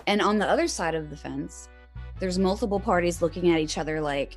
And on the other side of the fence, there's multiple parties looking at each other like,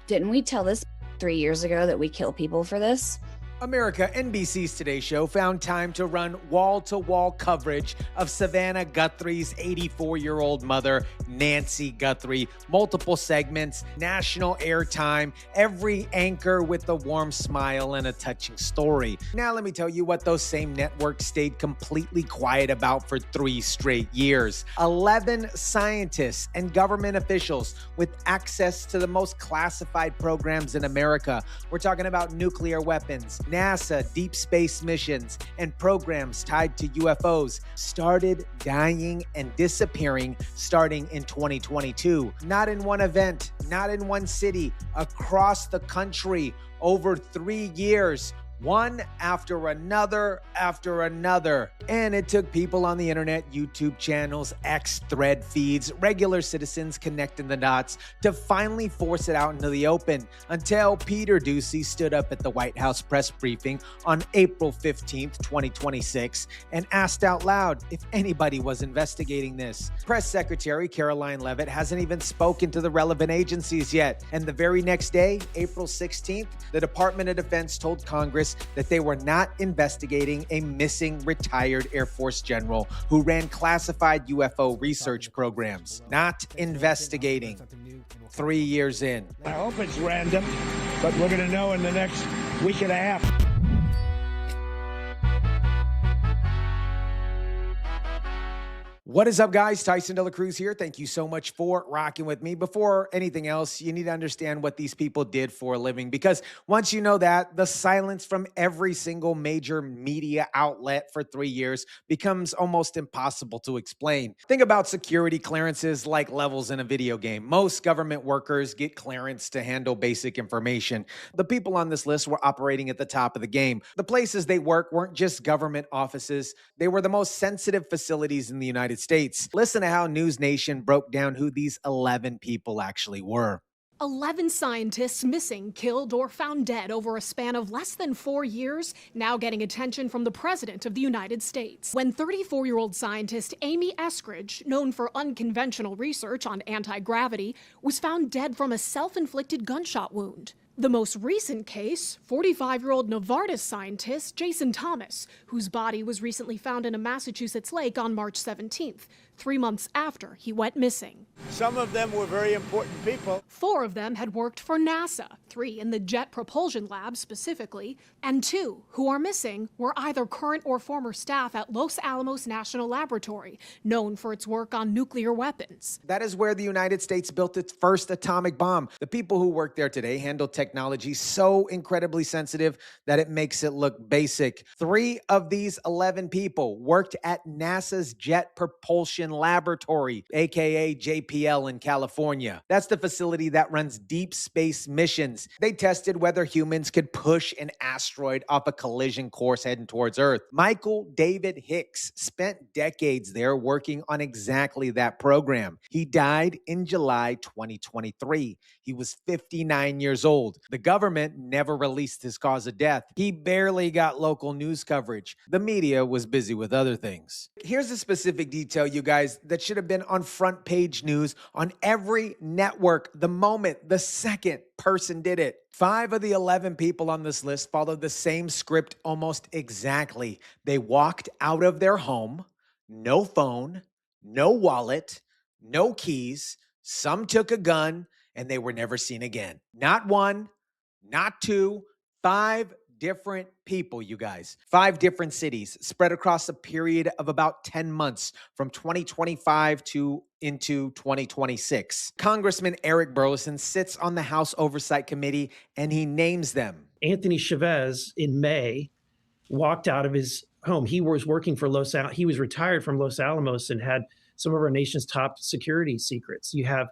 didn't we tell this 3 years ago that we kill people for this? America, NBC's Today Show found time to run wall-to-wall coverage of Savannah Guthrie's 84-year-old mother, Nancy Guthrie. Multiple segments, national airtime, every anchor with a warm smile and a touching story. Now let me tell you what those same networks stayed completely quiet about for 3 straight years. 11 scientists and government officials with access to the most classified programs in America. We're talking about nuclear weapons, NASA, deep space missions, and programs tied to UFOs started dying and disappearing starting in 2022. Not in one event, not in one city, across the country over 3 years. One after another. And it took people on the internet, YouTube channels, X thread feeds, regular citizens connecting the dots to finally force it out into the open until Peter Doocy stood up at the White House press briefing on April 15th, 2026 and asked out loud if anybody was investigating this. Press Secretary Caroline Leavitt hasn't even spoken to the relevant agencies yet. And the very next day, April 16th, the Department of Defense told Congress that they were not investigating a missing retired Air Force general who ran classified UFO research programs. Not investigating. 3 years in. I hope it's random, but we're going to know in the next week and a half. What is up, guys? Tyson DeLaCruz here. Thank you so much for rocking with me. Before anything else, you need to understand what these people did for a living, because once you know that, the silence from every single major media outlet for 3 years becomes almost impossible to explain. Think about security clearances like levels in a video game. Most government workers get clearance to handle basic information. The people on this list were operating at the top of the game. The places they work weren't just government offices. They were the most sensitive facilities in the United States. Listen to how News Nation broke down who these 11 people actually were. 11 scientists missing, killed, or found dead over a span of less than 4 years, now getting attention from the President of the United States. When 34-year-old scientist Amy Eskridge, known for unconventional research on anti-gravity, was found dead from a self-inflicted gunshot wound. The most recent case, 45-year-old Novartis scientist Jason Thomas, whose body was recently found in a Massachusetts lake on March 17th, 3 months after he went missing. Some of them were very important people. 4 of them had worked for NASA, 3 in the Jet Propulsion Lab specifically, and 2 who are missing were either current or former staff at Los Alamos National Laboratory, known for its work on nuclear weapons. That is where the United States built its first atomic bomb. The people who work there today handle technology so incredibly sensitive that it makes it look basic. 3 of these 11 people worked at NASA's Jet Propulsion Laboratory, aka JPL in California. That's the facility that runs deep space missions. They tested whether humans could push an asteroid off a collision course heading towards Earth. Michael David Hicks spent decades there working on exactly that program. He died in July 2023. He was 59 years old. The government never released his cause of death. He barely got local news coverage. The media was busy with other things. Here's a specific detail, you guys, that should have been on front page news on every network the moment, the second person did it. 5 of the 11 people on this list followed the same script almost exactly. They walked out of their home, no phone, no wallet, no keys. Some took a gun, and they were never seen again. Not 1, not 2, 5 different people, you guys. 5 different cities spread across a period of about 10 months from 2025 to into 2026. Congressman Eric Burlison sits on the House Oversight Committee, and he names them. Anthony Chavez in May walked out of his home. He was working for he was retired from Los Alamos and had some of our nation's top security secrets. You have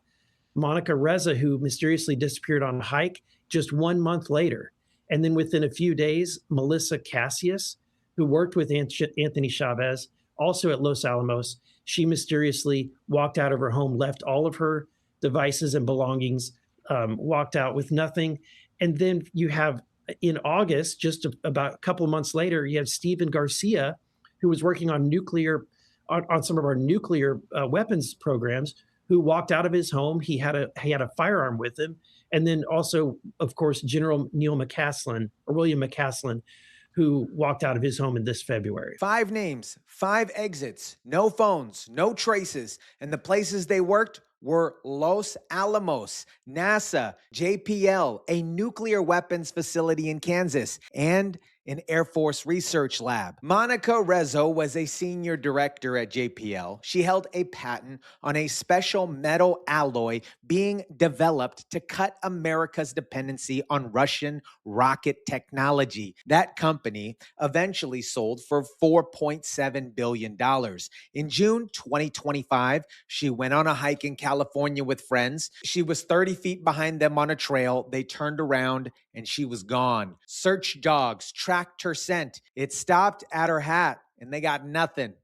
Monica Reza, who mysteriously disappeared on a hike just 1 month later. And then within a few days, Melissa Cassius, who worked with Anthony Chavez, also at Los Alamos, she mysteriously walked out of her home, left all of her devices and belongings, walked out with nothing. And then you have, in August, just about a couple of months later, you have Stephen Garcia, who was working on nuclear on some of our nuclear weapons programs who walked out of his home. He had a firearm with him. And then also, of course, General William McCasland, who walked out of his home in this February. 5 names, 5 exits, no phones, no traces, and the places they worked were Los Alamos, NASA, JPL, a nuclear weapons facility in Kansas, and an Air Force research lab. Monica Rezzo was a senior director at JPL. She held a patent on a special metal alloy being developed to cut America's dependency on Russian rocket technology. That company eventually sold for $4.7 billion. In June 2025, she went on a hike in California with friends. She was 30 feet behind them on a trail. They turned around and she was gone. Search dogs tracked her scent. It stopped at her hat and they got nothing.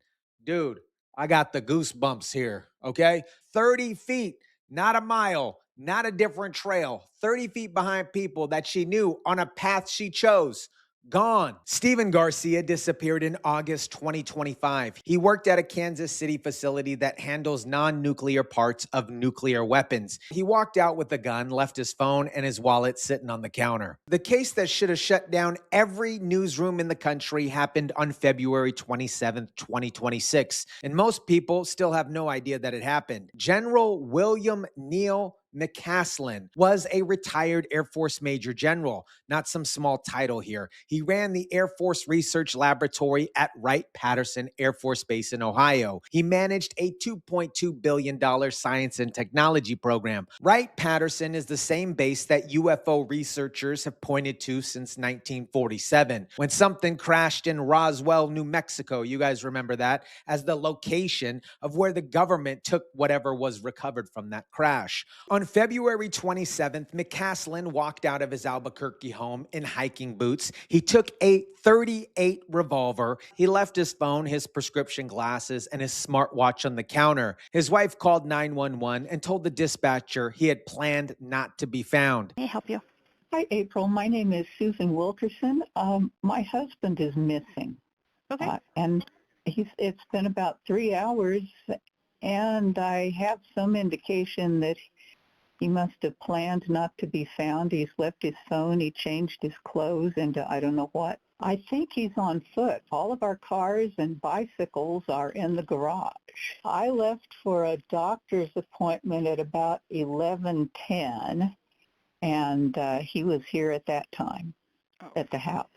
Dude, I got the goosebumps here, okay? 30 feet, not a mile, not a different trail. 30 feet behind people that she knew on a path she chose. Gone. Steven Garcia disappeared in August 2025. He worked at a Kansas City facility that handles non-nuclear parts of nuclear weapons. He walked out with a gun, left his phone and his wallet sitting on the counter. The case that should have shut down every newsroom in the country happened on February 27th, 2026. And most people still have no idea that it happened. General William Neal McCasland was a retired Air Force Major General, not some small title here. He ran the Air Force Research Laboratory at Wright-Patterson Air Force Base in Ohio. He managed a $2.2 billion science and technology program. Wright-Patterson is the same base that UFO researchers have pointed to since 1947, when something crashed in Roswell, New Mexico. You guys remember that as the location of where the government took whatever was recovered from that crash. On February 27th, McCasland walked out of his Albuquerque home in hiking boots. He took a .38 revolver. He left his phone, his prescription glasses, and his smartwatch on the counter. His wife called 911 and told the dispatcher he had planned not to be found. May I help you? Hi, April. My name is Susan Wilkerson. My husband is missing. Okay. And it's been about 3 hours, and I have some indication that he must have planned not to be found. He's left his phone. He changed his clothes into I don't know what. I think he's on foot. All of our cars and bicycles are in the garage. I left for a doctor's appointment at about 11:10, and he was here at that time at the house.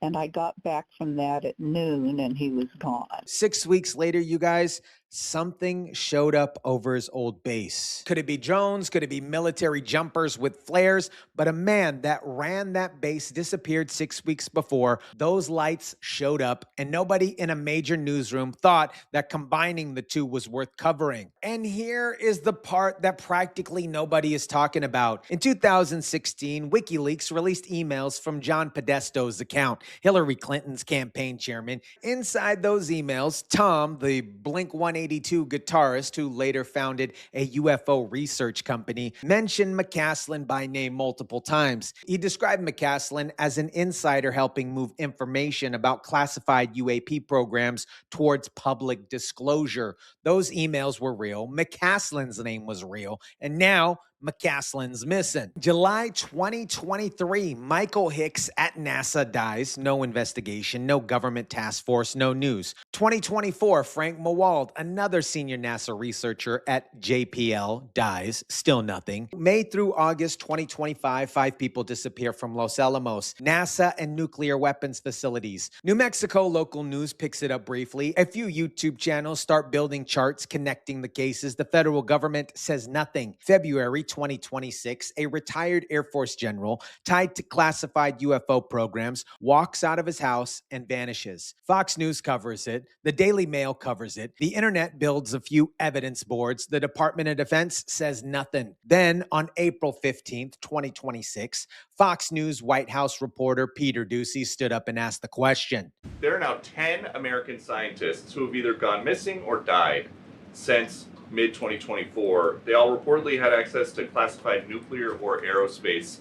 And I got back from that at noon, and he was gone. 6 weeks later, you guys, something showed up over his old base. Could it be drones? Could it be military jumpers with flares? But a man that ran that base disappeared 6 weeks before. Those lights showed up, and nobody in a major newsroom thought that combining the two was worth covering. And here is the part that practically nobody is talking about. In 2016, WikiLeaks released emails from John Podesto's account, Hillary Clinton's campaign chairman. Inside those emails, Tom, the Blink-182 guitarist who later founded a UFO research company, mentioned McCasland by name multiple times. He described McCasland as an insider helping move information about classified UAP programs towards public disclosure. Those emails were real. McCasland's name was real. And now McCasland's missing. July 2023, Michael Hicks at NASA dies. No investigation, no government task force, no news. 2024, Frank Mawald, another senior NASA researcher at JPL, dies. Still nothing. May through August 2025, 5 people disappear from Los Alamos, NASA and nuclear weapons facilities. New Mexico local news picks it up briefly. A few YouTube channels start building charts connecting the cases. The federal government says nothing. February 2026, a retired Air Force general tied to classified UFO programs walks out of his house and vanishes. Fox News covers it. The Daily Mail covers it. The internet builds a few evidence boards. The Department of Defense says nothing. Then on April 15th, 2026, Fox News White House reporter Peter Doocy stood up and asked the question. There are now 10 American scientists who have either gone missing or died since mid-2024. They all reportedly had access to classified nuclear or aerospace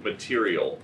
material.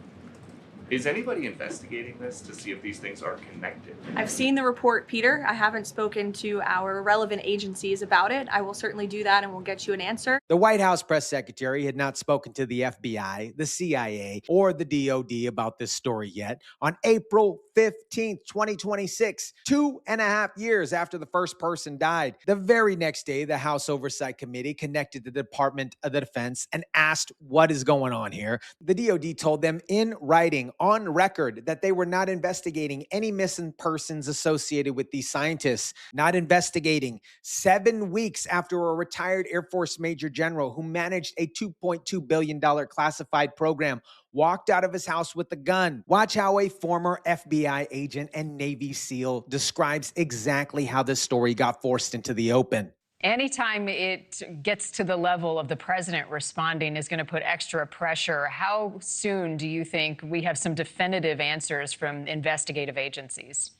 Is anybody investigating this to see if these things are connected? I've seen the report, Peter. I haven't spoken to our relevant agencies about it. I will certainly do that and we'll get you an answer. The White House press secretary had not spoken to the FBI, the CIA, or the DOD about this story yet. On April 15th, 2026, 2.5 years after the first person died, the very next day, the House Oversight Committee connected the Department of Defense and asked what is going on here. The DOD told them in writing, on record, that they were not investigating any missing persons associated with these scientists, not investigating 7 weeks after a retired Air Force Major General who managed a $2.2 billion classified program walked out of his house with a gun. Watch how a former FBI agent and Navy SEAL describes exactly how this story got forced into the open. Anytime it gets to the level of the president responding is going to put extra pressure. How soon do you think we have some definitive answers from investigative agencies?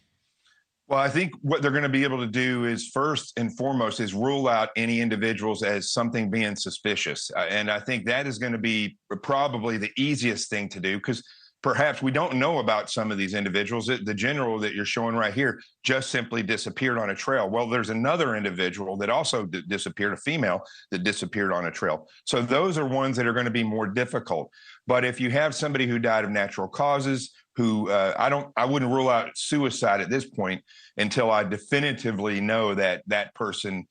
Well, I think what they're going to be able to do is first and foremost is rule out any individuals as something being suspicious. And I think that is going to be probably the easiest thing to do, because perhaps we don't know about some of these individuals. The general that you're showing right here just simply disappeared on a trail. Well, there's another individual that also disappeared, a female that disappeared on a trail. So those are ones that are going to be more difficult. But if you have somebody who died of natural causes, who I wouldn't rule out suicide at this point until I definitively know that that person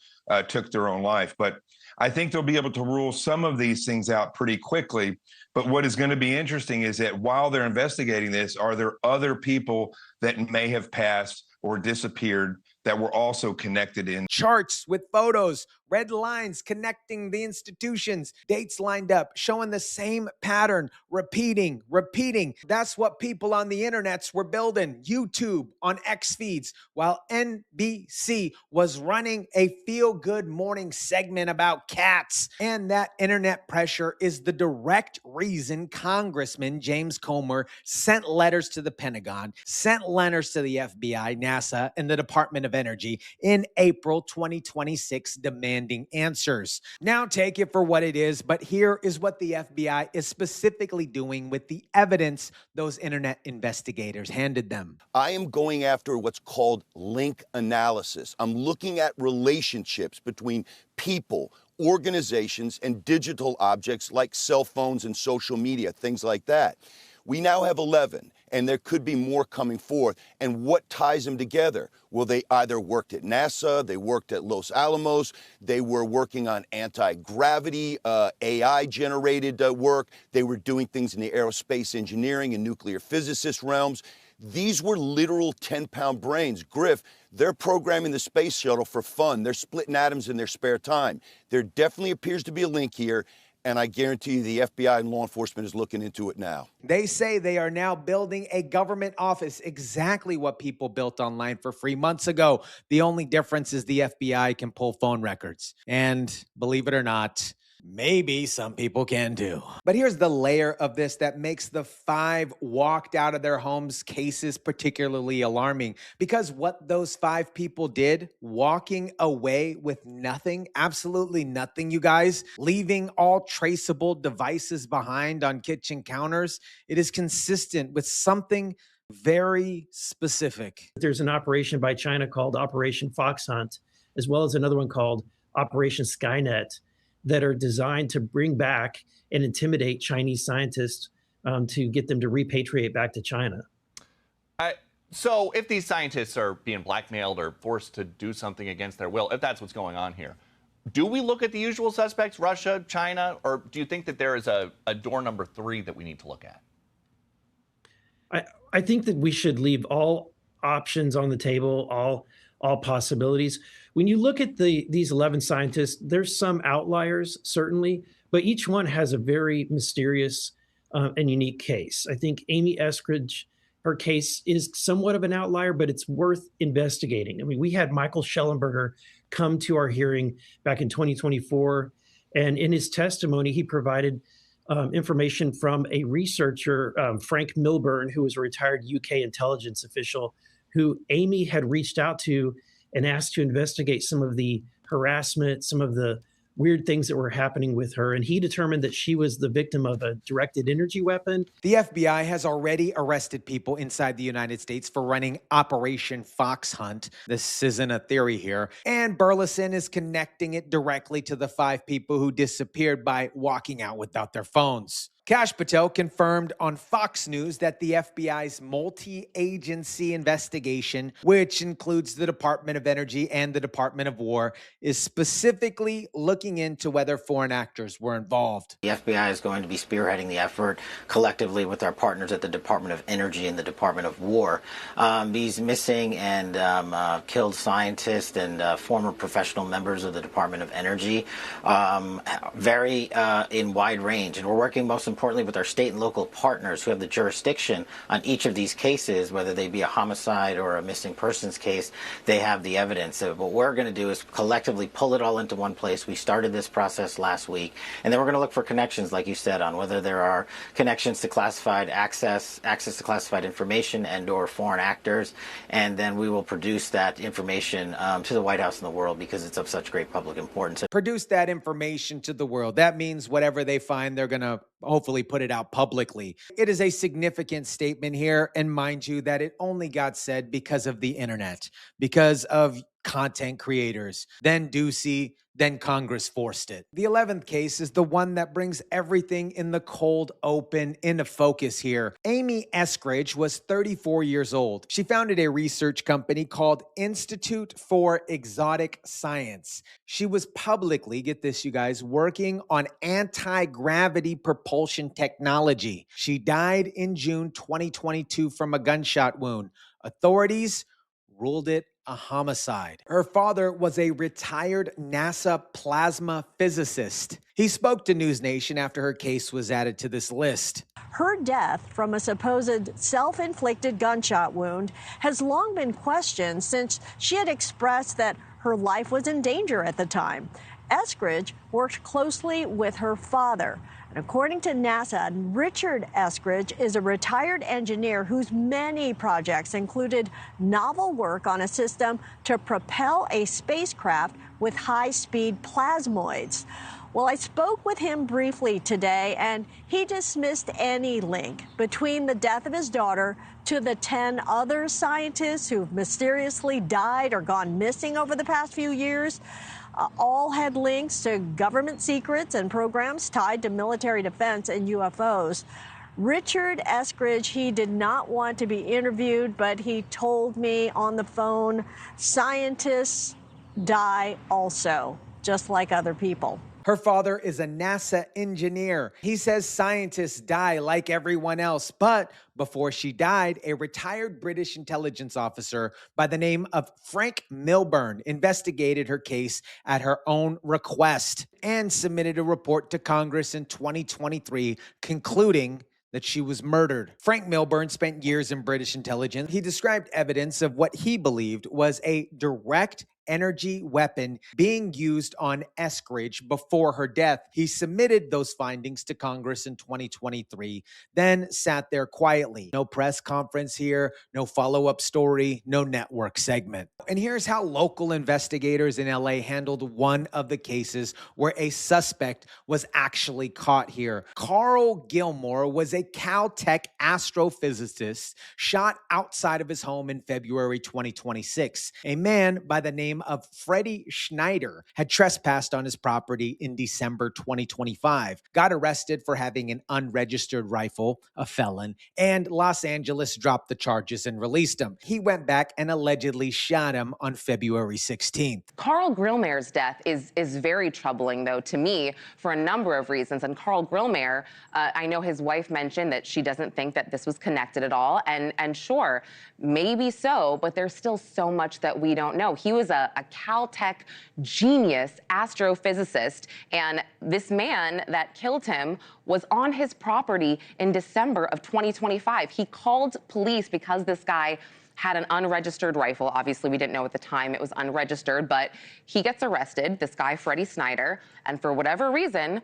took their own life. But I think they'll be able to rule some of these things out pretty quickly. But what is going to be interesting is that while they're investigating this, are there other people that may have passed or disappeared that were also connected in? Charts with photos, red lines connecting the institutions, dates lined up, showing the same pattern, repeating. That's what people on the internets were building. YouTube on X feeds, while NBC was running a feel-good morning segment about cats. And that internet pressure is the direct reason Congressman James Comer sent letters to the Pentagon, sent letters to the FBI, NASA, and the Department of Energy in April 2026 demanding answers. Now take it for what it is, but here is what the FBI is specifically doing with the evidence those internet investigators handed them. I am going after what's called link analysis. I'm looking at relationships between people, organizations, and digital objects like cell phones and social media, things like that. We now have 11, and there could be more coming forth. And what ties them together? Well, they either worked at NASA, they worked at Los Alamos, they were working on anti-gravity, AI-generated work, they were doing things in the aerospace engineering and nuclear physicist realms. These were literal 10-pound brains. Griff, they're programming the space shuttle for fun. They're splitting atoms in their spare time. There definitely appears to be a link here. And I guarantee you the FBI and law enforcement is looking into it now. They say they are now building a government office, exactly what people built online for free months ago. The only difference is the FBI can pull phone records. And believe it or not, maybe some people can too. But here's the layer of this that makes the 5 walked out of their homes cases particularly alarming. Because what those 5 people did, walking away with nothing, absolutely nothing, you guys, leaving all traceable devices behind on kitchen counters, it is consistent with something very specific. There's an operation by China called Operation Fox Hunt, as well as another one called Operation Skynet, that are designed to bring back and intimidate Chinese scientists to get them to repatriate back to China. So if these scientists are being blackmailed or forced to do something against their will, if that's what's going on here, do we look at the usual suspects, Russia, China, or do you think that there is a door number 3 that we need to look at? I think that we should leave all options on the table, all possibilities. When you look at these 11 scientists, there's some outliers, certainly, but each one has a very mysterious and unique case. I think Amy Eskridge, her case is somewhat of an outlier, but it's worth investigating. I mean, we had Michael Schellenberger come to our hearing back in 2024, and in his testimony, he provided information from a researcher, Frank Milburn, who was a retired UK intelligence official, who Amy had reached out to and asked to investigate some of the harassment, some of the weird things that were happening with her. And he determined that she was the victim of a directed energy weapon. The FBI has already arrested people inside the United States for running Operation Fox Hunt. This isn't a theory here. And Burleson is connecting it directly to the 5 people who disappeared by walking out without their phones. Kash Patel confirmed on Fox News that the FBI's multi-agency investigation, which includes the Department of Energy and the Department of War, is specifically looking into whether foreign actors were involved. The FBI is going to be spearheading the effort collectively with our partners at the Department of Energy and the Department of War. These missing and killed scientists and former professional members of the Department of Energy vary in wide range, and we're working most importantly with our state and local partners who have the jurisdiction on each of these cases, whether they be a homicide or a missing persons case. They have the evidence. So what we're going to do is collectively pull it all into one place. We started this process last week, and then we're going to look for connections, like you said, on whether there are connections to classified access to classified information and or foreign actors, and then we will produce that information to the White House and the world because it's of such great public importance. Produce that information to the world. That means whatever they find, they're going to hopefully put it out publicly. It is a significant statement here, and mind you that it only got said because of the internet, because of content creators, then Ducey, then Congress forced it. The 11th case is the one that brings everything in the cold open into focus here. Amy Eskridge was 34 years old. She founded a research company called Institute for Exotic Science. She was publicly, get this you guys, working on anti-gravity propulsion technology. She died in June 2022 from a gunshot wound. Authorities ruled it a homicide. Her father was a retired NASA plasma physicist. He spoke to News Nation after her case was added to this list. Her death from a supposed self-inflicted gunshot wound has long been questioned since she had expressed that her life was in danger at the time. Eskridge worked closely with her father. And according to NASA, Richard Eskridge is a retired engineer whose many projects included novel work on a system to propel a spacecraft with high-speed plasmoids. Well, I spoke with him briefly today, and he dismissed any link between the death of his daughter to the 10 other scientists who've mysteriously died or gone missing over the past few years. All had links to government secrets and programs tied to military defense and UFOs. Richard Eskridge, he did not want to be interviewed, but he told me on the phone, scientists die also, just like other people. Her father is a NASA engineer. He says scientists die like everyone else, but before she died, a retired British intelligence officer by the name of Frank Milburn investigated her case at her own request and submitted a report to Congress in 2023 concluding that she was murdered. Frank Milburn spent years in British intelligence. He described evidence of what he believed was a direct energy weapon being used on Eskridge before her death. He submitted those findings to Congress in 2023, then sat there quietly. No press conference here, no follow-up story, no network segment. And here's how local investigators in LA handled one of the cases where a suspect was actually caught here. Carl Gilmore was a Caltech astrophysicist shot outside of his home in February 2026. A man by the name of Freddie Schneider had trespassed on his property in December 2025, got arrested for having an unregistered rifle, a felon, and Los Angeles dropped the charges and released him. He went back and allegedly shot him on February 16th. Carl Grillmare's death is very troubling, though, to me, for a number of reasons. And Carl Grillmare, I know his wife mentioned that she doesn't think that this was connected at all. And sure, maybe so, but there's still so much that we don't know. He was a Caltech genius astrophysicist, and this man that killed him was on his property in December of 2025. He called police because this guy had an unregistered rifle. Obviously, we didn't know at the time it was unregistered, but he gets arrested, this guy, Freddie Schneider, and for whatever reason,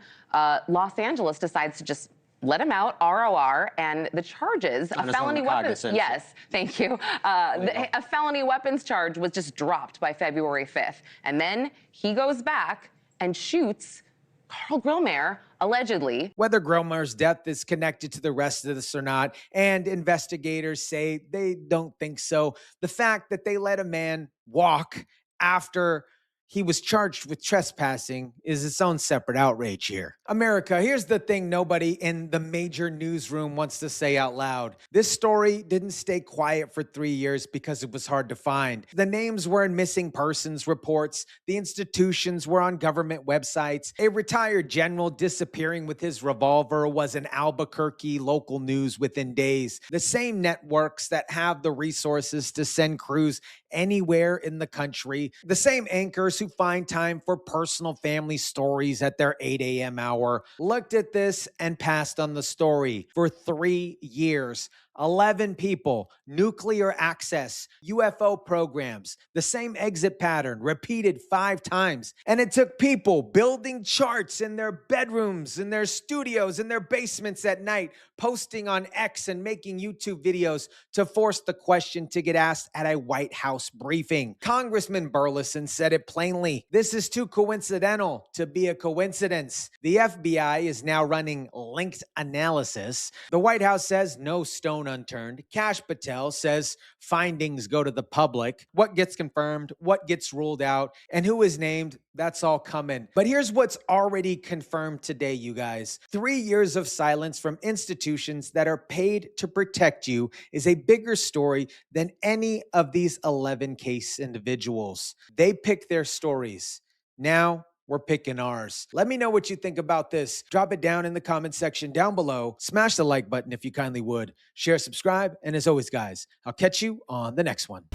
Los Angeles decides to just let him out, ROR, and the charges, a felony weapons. Yes, thank you. A felony weapons charge was just dropped by February 5th. And then he goes back and shoots Carl Grillmair, allegedly. Whether Grillmair's death is connected to the rest of this or not, and investigators say they don't think so, the fact that they let a man walk after he was charged with trespassing is its own separate outrage here. America, here's the thing nobody in the major newsroom wants to say out loud. This story didn't stay quiet for 3 years because it was hard to find. The names were in missing persons reports. The institutions were on government websites. A retired general disappearing with his revolver was in Albuquerque local news within days. The same networks that have the resources to send crews anywhere in the country. The same anchors who find time for personal family stories at their 8 a.m. hour looked at this and passed on the story. For 3 years, 11 people, nuclear access, UFO programs, the same exit pattern repeated 5 times. And it took people building charts in their bedrooms, in their studios, in their basements at night, posting on X and making YouTube videos to force the question to get asked at a White House briefing. Congressman Burleson said it plainly. This is too coincidental to be a coincidence. The FBI is now running linked analysis. The White House says no stone unturned. Kash Patel says findings go to the public. What gets confirmed, what gets ruled out, and who is named, that's all coming. But here's what's already confirmed today, you guys. 3 years of silence from institutions that are paid to protect you is a bigger story than any of these 11 case individuals. They pick their stories. Now, we're picking ours. Let me know what you think about this. Drop it down in the comment section down below. Smash the like button if you kindly would. Share, subscribe, and as always, guys, I'll catch you on the next one.